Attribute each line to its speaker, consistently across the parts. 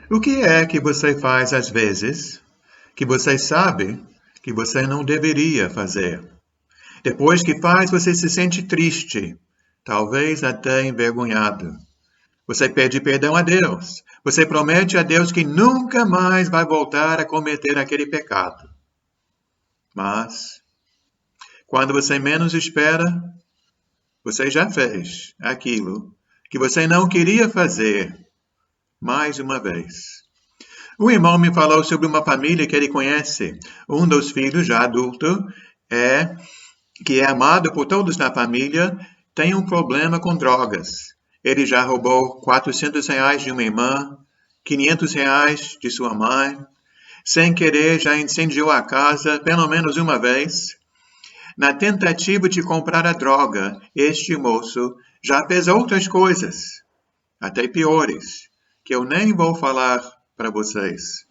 Speaker 1: O que é que você faz às vezes que você sabe que você não deveria fazer? Depois que faz, você se sente triste, talvez até envergonhado. Você pede perdão a Deus. Você promete a Deus que nunca mais vai voltar a cometer aquele pecado. Mas, quando você menos espera, você já fez aquilo que você não queria fazer mais uma vez. O irmão me falou sobre uma família que ele conhece. Um dos filhos, já adulto, que é amado por todos na família, tem um problema com drogas. Ele já roubou R$ 400 de uma irmã, R$ 500 de sua mãe. Sem querer, já incendiou a casa pelo menos uma vez. Na tentativa de comprar a droga, este moço já fez outras coisas, até piores, que eu nem vou falar para vocês.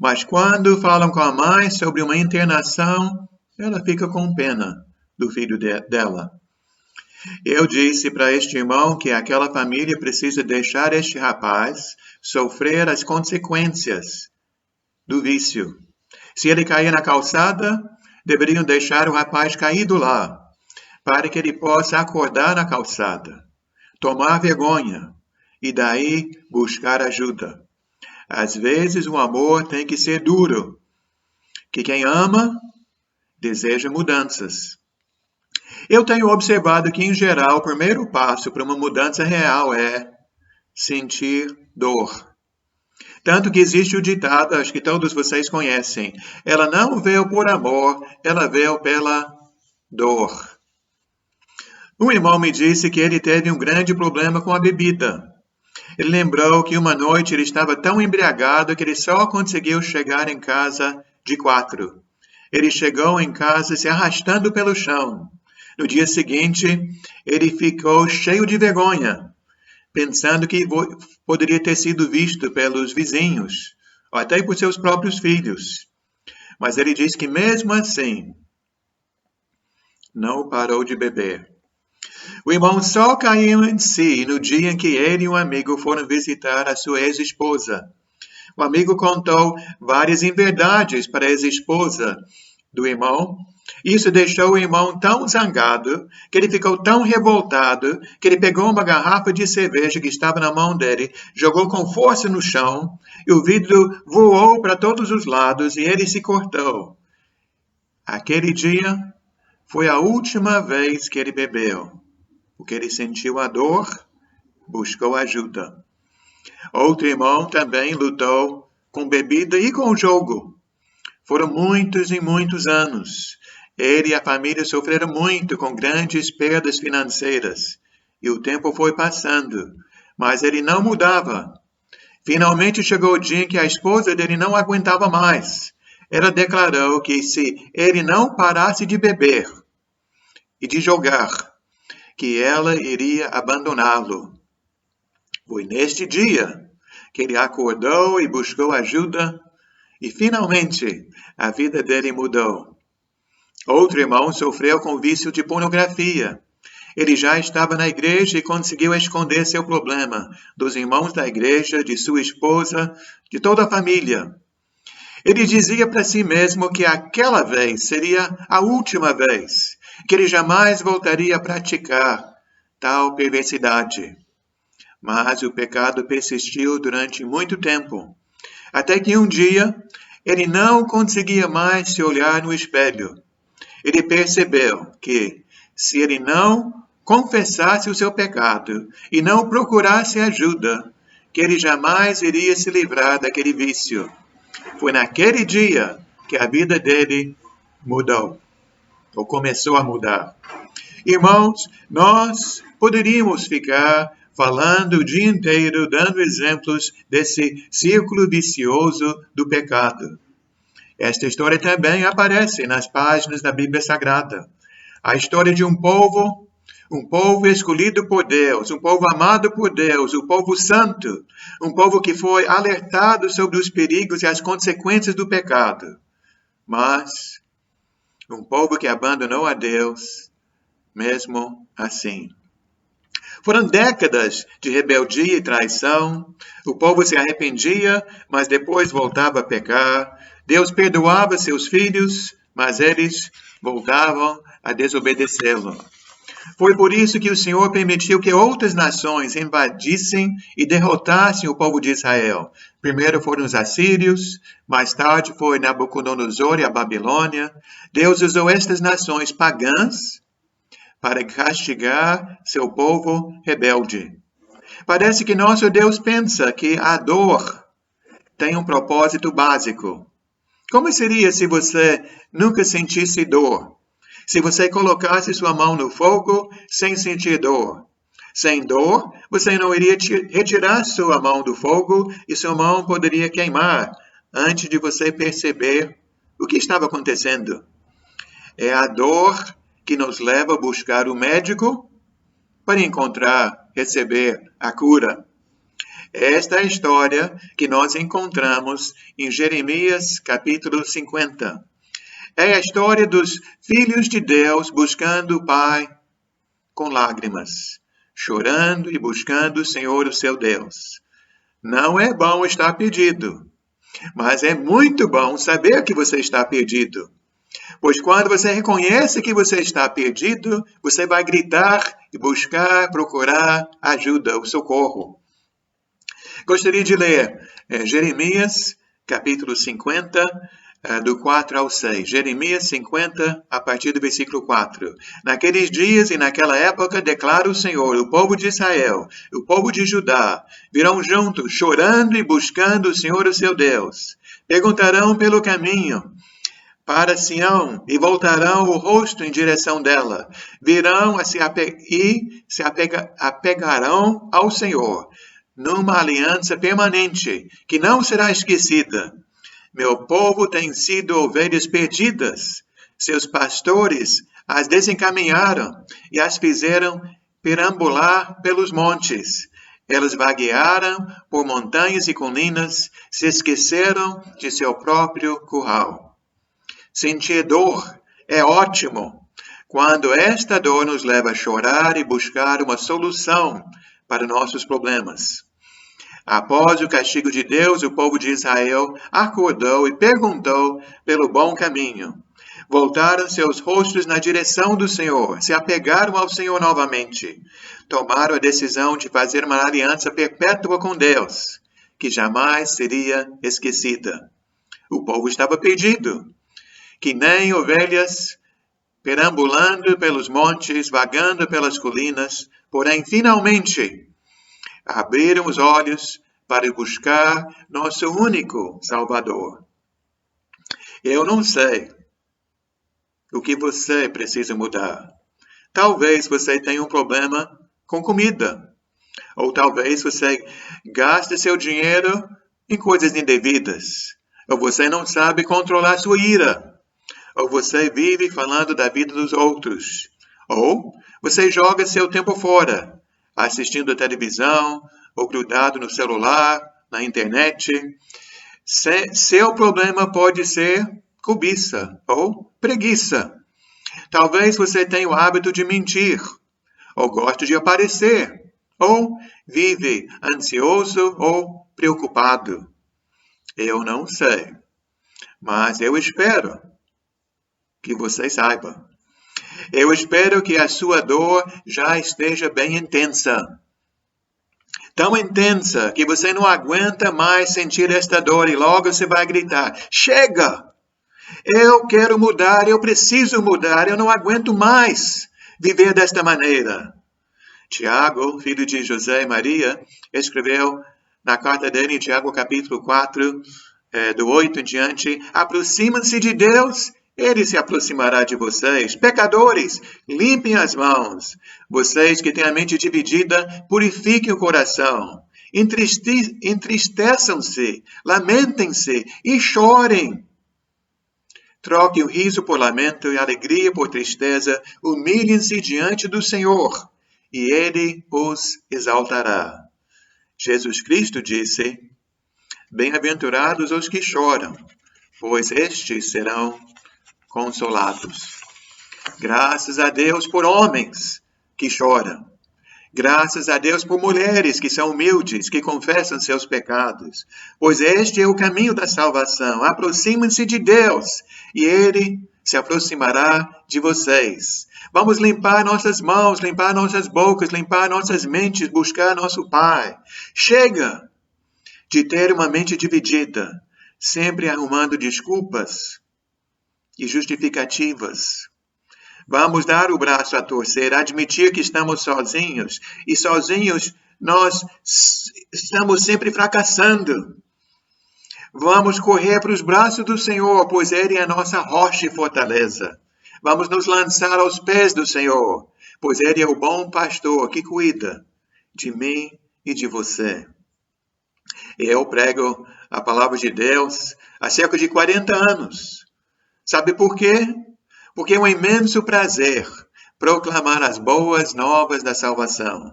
Speaker 1: Mas quando falam com a mãe sobre uma internação, ela fica com pena do filho dela. Eu disse para este irmão que aquela família precisa deixar este rapaz sofrer as consequências do vício. Se ele cair na calçada, deveriam deixar o rapaz caído lá, para que ele possa acordar na calçada, tomar vergonha e daí buscar ajuda. Às vezes o amor tem que ser duro, que quem ama deseja mudanças. Eu tenho observado que, em geral, o primeiro passo para uma mudança real é sentir dor. Tanto que existe o ditado, acho que todos vocês conhecem, ela não veio por amor, ela veio pela dor. Um irmão me disse que ele teve um grande problema com a bebida. Ele lembrou que uma noite ele estava tão embriagado que ele só conseguiu chegar em casa de 4. Ele chegou em casa se arrastando pelo chão. No dia seguinte, ele ficou cheio de vergonha, pensando que poderia ter sido visto pelos vizinhos, ou até por seus próprios filhos. Mas ele diz que mesmo assim, não parou de beber. O irmão só caiu em si no dia em que ele e um amigo foram visitar a sua ex-esposa. O amigo contou várias inverdades para a ex-esposa do irmão. Isso deixou o irmão tão zangado, que ele ficou tão revoltado, que ele pegou uma garrafa de cerveja que estava na mão dele, jogou com força no chão, e o vidro voou para todos os lados e ele se cortou. Aquele dia foi a última vez que ele bebeu, porque ele sentiu a dor, buscou ajuda. Outro irmão também lutou com bebida e com jogo. Foram muitos e muitos anos. Ele e a família sofreram muito com grandes perdas financeiras. E o tempo foi passando, mas ele não mudava. Finalmente chegou o dia em que a esposa dele não aguentava mais. Ela declarou que se ele não parasse de beber e de jogar, que ela iria abandoná-lo. Foi neste dia que ele acordou e buscou ajuda e finalmente a vida dele mudou. Outro irmão sofreu com o vício de pornografia. Ele já estava na igreja e conseguiu esconder seu problema dos irmãos da igreja, de sua esposa, de toda a família. Ele dizia para si mesmo que aquela vez seria a última vez, que ele jamais voltaria a praticar tal perversidade. Mas o pecado persistiu durante muito tempo, até que um dia ele não conseguia mais se olhar no espelho. Ele percebeu que, se ele não confessasse o seu pecado e não procurasse ajuda, que ele jamais iria se livrar daquele vício. Foi naquele dia que a vida dele mudou, ou começou a mudar. Irmãos, nós poderíamos ficar falando o dia inteiro, dando exemplos desse círculo vicioso do pecado. Esta história também aparece nas páginas da Bíblia Sagrada. A história de um povo escolhido por Deus, um povo amado por Deus, um povo santo, um povo que foi alertado sobre os perigos e as consequências do pecado. Mas um povo que abandonou a Deus, mesmo assim. Foram décadas de rebeldia e traição. O povo se arrependia, mas depois voltava a pecar. Deus perdoava seus filhos, mas eles voltavam a desobedecê-lo. Foi por isso que o Senhor permitiu que outras nações invadissem e derrotassem o povo de Israel. Primeiro foram os assírios, mais tarde foi Nabucodonosor e a Babilônia. Deus usou estas nações pagãs para castigar seu povo rebelde. Parece que nosso Deus pensa que a dor tem um propósito básico. Como seria se você nunca sentisse dor? Se você colocasse sua mão no fogo sem sentir dor? Sem dor, você não iria retirar sua mão do fogo e sua mão poderia queimar antes de você perceber o que estava acontecendo. É a dor que nos leva a buscar o médico para receber a cura. Esta é a história que nós encontramos em Jeremias capítulo 50. É a história dos filhos de Deus buscando o Pai com lágrimas, chorando e buscando o Senhor, o seu Deus. Não é bom estar perdido, mas é muito bom saber que você está perdido. Pois quando você reconhece que você está perdido, você vai gritar e buscar, procurar ajuda, o socorro. Gostaria de ler Jeremias, capítulo 50, do 4 ao 6. Jeremias 50, a partir do versículo 4. Naqueles dias e naquela época, declara o Senhor, o povo de Israel, o povo de Judá, virão juntos, chorando e buscando o Senhor, o seu Deus. Perguntarão pelo caminho para Sião e voltarão o rosto em direção dela. Virão e se apegarão ao Senhor, numa aliança permanente, que não será esquecida. Meu povo tem sido ovelhas perdidas. Seus pastores as desencaminharam e as fizeram perambular pelos montes. Elas vaguearam por montanhas e colinas, se esqueceram de seu próprio curral. Sentir dor é ótimo, quando esta dor nos leva a chorar e buscar uma solução para nossos problemas. Após o castigo de Deus, o povo de Israel acordou e perguntou pelo bom caminho. Voltaram seus rostos na direção do Senhor, se apegaram ao Senhor novamente. Tomaram a decisão de fazer uma aliança perpétua com Deus, que jamais seria esquecida. O povo estava perdido, que nem ovelhas perambulando pelos montes, vagando pelas colinas, porém, finalmente, abriram os olhos para buscar nosso único Salvador. Eu não sei o que você precisa mudar. Talvez você tenha um problema com comida. Ou talvez você gaste seu dinheiro em coisas indevidas. Ou você não sabe controlar sua ira. Ou você vive falando da vida dos outros. Ou você joga seu tempo fora, assistindo a televisão, ou grudado no celular, na internet. Seu problema pode ser cobiça ou preguiça. Talvez você tenha o hábito de mentir, ou goste de aparecer, ou vive ansioso ou preocupado. Eu não sei, mas eu espero que você saiba. Eu espero que a sua dor já esteja bem intensa. Tão intensa que você não aguenta mais sentir esta dor e logo você vai gritar: chega! Eu quero mudar, eu preciso mudar, eu não aguento mais viver desta maneira. Tiago, filho de José e Maria, escreveu na carta dele, em Tiago capítulo 4, do 8 em diante: aproximem-se de Deus, Ele se aproximará de vocês. Pecadores, limpem as mãos. Vocês que têm a mente dividida, purifiquem o coração. Entristeçam-se, lamentem-se e chorem. Troquem o riso por lamento e a alegria por tristeza. Humilhem-se diante do Senhor, e Ele os exaltará. Jesus Cristo disse: bem-aventurados os que choram, pois estes serão consolados. Graças a Deus por homens que choram. Graças a Deus por mulheres que são humildes, que confessam seus pecados, pois este é o caminho da salvação. Aproximem-se de Deus e Ele se aproximará de vocês. Vamos limpar nossas mãos, limpar nossas bocas, limpar nossas mentes, buscar nosso Pai. Chega de ter uma mente dividida, sempre arrumando desculpas e justificativas. Vamos dar o braço a torcer, admitir que estamos sozinhos, e sozinhos nós estamos sempre fracassando. Vamos correr para os braços do Senhor, pois Ele é a nossa rocha e fortaleza. Vamos nos lançar aos pés do Senhor, pois Ele é o bom pastor que cuida de mim e de você. Eu prego a palavra de Deus há cerca de 40 anos. Sabe por quê? Porque é um imenso prazer proclamar as boas novas da salvação.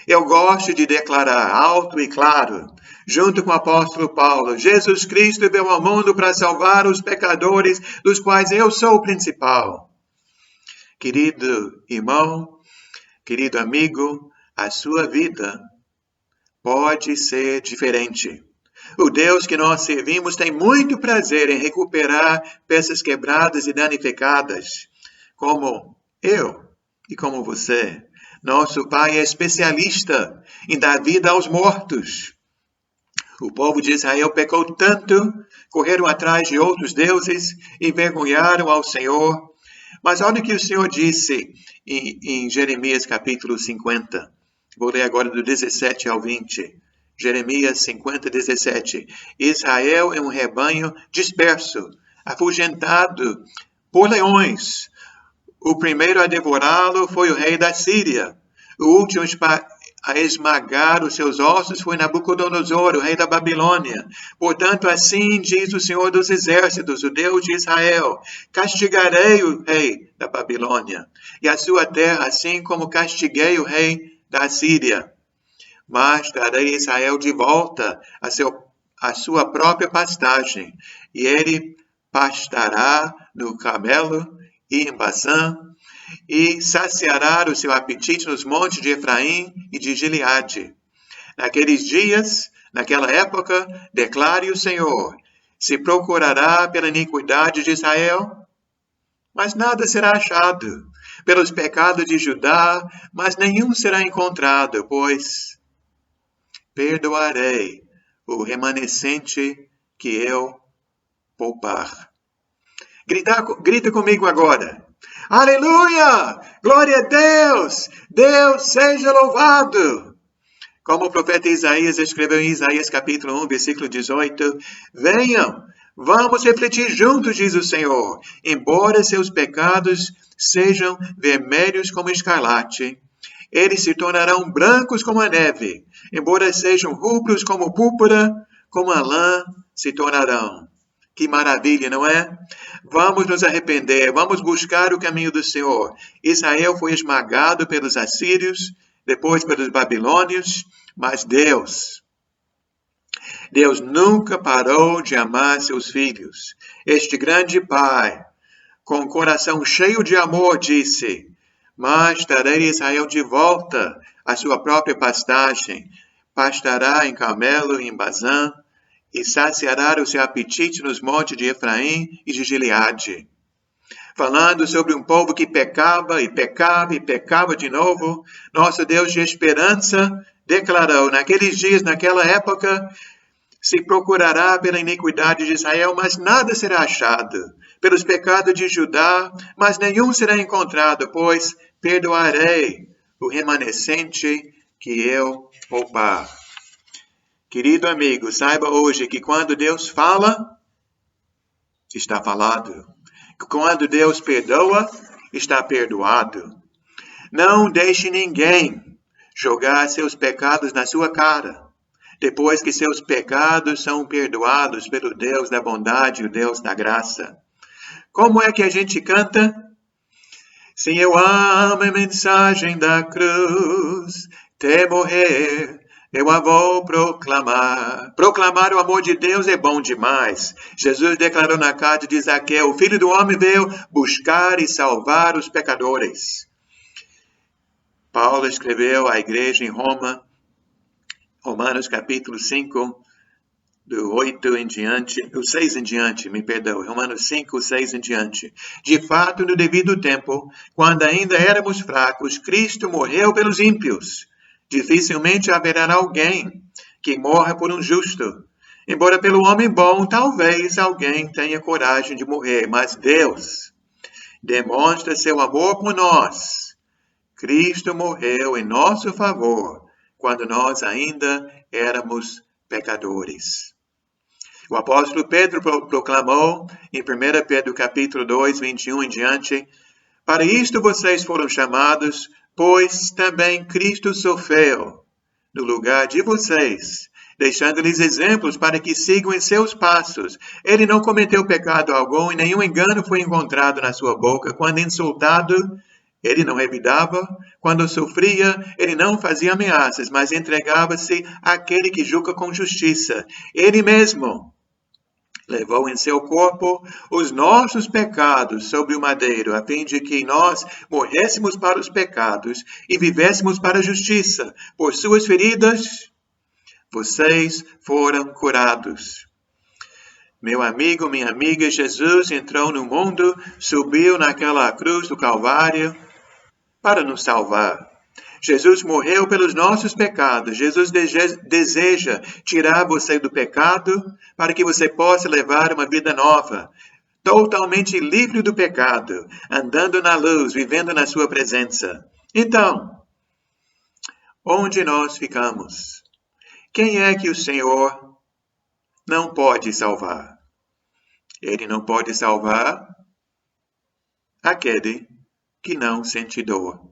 Speaker 1: Eu gosto de declarar alto e claro, junto com o apóstolo Paulo, Jesus Cristo veio ao mundo para salvar os pecadores, dos quais eu sou o principal. Querido irmão, querido amigo, a sua vida pode ser diferente. O Deus que nós servimos tem muito prazer em recuperar peças quebradas e danificadas, como eu e como você. Nosso Pai é especialista em dar vida aos mortos. O povo de Israel pecou tanto, correram atrás de outros deuses, envergonharam ao Senhor. Mas olha o que o Senhor disse em Jeremias capítulo 50. Vou ler agora do 17 ao 20. Jeremias 50, 17. Israel é um rebanho disperso, afugentado por leões. O primeiro a devorá-lo foi o rei da Síria. O último a esmagar os seus ossos foi Nabucodonosor, o rei da Babilônia. Portanto, assim diz o Senhor dos Exércitos, o Deus de Israel: castigarei o rei da Babilônia e a sua terra, assim como castiguei o rei da Síria. Mas darei Israel de volta a sua própria pastagem, e ele pastará no Carmelo e em Bazã, e saciará o seu apetite nos montes de Efraim e de Gileade. Naqueles dias, naquela época, declare o Senhor, se procurará pela iniquidade de Israel, mas nada será achado, pelos pecados de Judá, mas nenhum será encontrado, pois perdoarei o remanescente que eu poupar. Grita comigo agora. Aleluia! Glória a Deus! Deus seja louvado! Como o profeta Isaías escreveu em Isaías capítulo 1, versículo 18, venham, vamos refletir juntos, diz o Senhor, embora seus pecados sejam vermelhos como escarlate, eles se tornarão brancos como a neve, embora sejam rubros como púrpura, como a lã se tornarão. Que maravilha, não é? Vamos nos arrepender, vamos buscar o caminho do Senhor. Israel foi esmagado pelos assírios, depois pelos babilônios, mas Deus nunca parou de amar seus filhos. Este grande Pai, com o coração cheio de amor, disse: mas darei Israel de volta à sua própria pastagem, pastará em Carmelo e em Bazã, e saciará o seu apetite nos montes de Efraim e de Gileade. Falando sobre um povo que pecava e pecava e pecava de novo, nosso Deus de esperança declarou, naqueles dias, naquela época, se procurará pela iniquidade de Israel, mas nada será achado, pelos pecados de Judá, mas nenhum será encontrado, pois perdoarei o remanescente que eu poupar. Querido amigo, saiba hoje que quando Deus fala, está falado. Quando Deus perdoa, está perdoado. Não deixe ninguém jogar seus pecados na sua cara, depois que seus pecados são perdoados pelo Deus da bondade e o Deus da graça. Como é que a gente canta? Sim, eu amo a mensagem da cruz, até morrer eu a vou proclamar. Proclamar o amor de Deus é bom demais. Jesus declarou na carta de Zaqueu: o Filho do Homem veio buscar e salvar os pecadores. Paulo escreveu à igreja em Roma, Romanos capítulo 5, do 8 em diante, do 6 em diante, me perdoe, Romanos 5, 6 em diante. De fato, no devido tempo, quando ainda éramos fracos, Cristo morreu pelos ímpios. Dificilmente haverá alguém que morra por um justo. Embora pelo homem bom, talvez alguém tenha coragem de morrer, mas Deus demonstra seu amor por nós. Cristo morreu em nosso favor, quando nós ainda éramos pecadores. O apóstolo Pedro proclamou em 1 Pedro capítulo 2, 21 em diante: para isto vocês foram chamados, pois também Cristo sofreu no lugar de vocês, deixando-lhes exemplos para que sigam em seus passos. Ele não cometeu pecado algum e nenhum engano foi encontrado na sua boca. Quando insultado, ele não revidava. Quando sofria, ele não fazia ameaças, mas entregava-se àquele que julga com justiça. Ele mesmo levou em seu corpo os nossos pecados sobre o madeiro, a fim de que nós morrêssemos para os pecados e vivêssemos para a justiça. Por suas feridas, vocês foram curados. Meu amigo, minha amiga, Jesus entrou no mundo, subiu naquela cruz do Calvário para nos salvar. Jesus morreu pelos nossos pecados. Jesus deseja tirar você do pecado para que você possa levar uma vida nova, totalmente livre do pecado, andando na luz, vivendo na sua presença. Então, onde nós ficamos? Quem é que o Senhor não pode salvar? Ele não pode salvar aquele que não sente dor.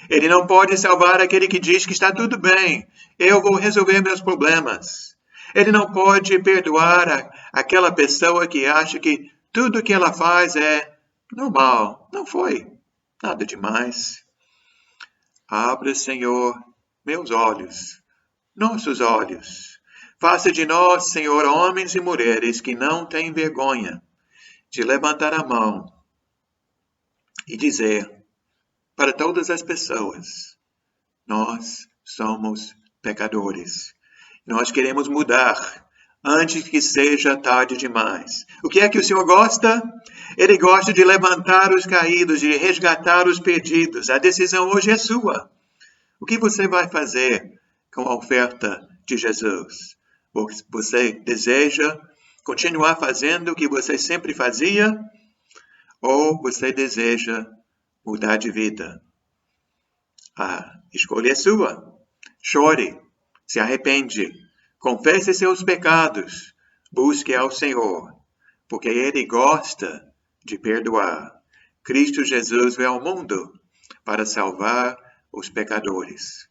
Speaker 1: Ele não pode salvar aquele que diz que está tudo bem, eu vou resolver meus problemas. Ele não pode perdoar aquela pessoa que acha que tudo que ela faz é normal. Não foi nada demais. Abra, Senhor, meus olhos, nossos olhos. Faça de nós, Senhor, homens e mulheres que não têm vergonha de levantar a mão e dizer para todas as pessoas: nós somos pecadores. Nós queremos mudar antes que seja tarde demais. O que é que o Senhor gosta? Ele gosta de levantar os caídos, de resgatar os perdidos. A decisão hoje é sua. O que você vai fazer com a oferta de Jesus? Você deseja continuar fazendo o que você sempre fazia? Ou você deseja mudar de vida? A escolha é sua. Chore, se arrepende, confesse seus pecados, busque ao Senhor, porque Ele gosta de perdoar. Cristo Jesus veio ao mundo para salvar os pecadores.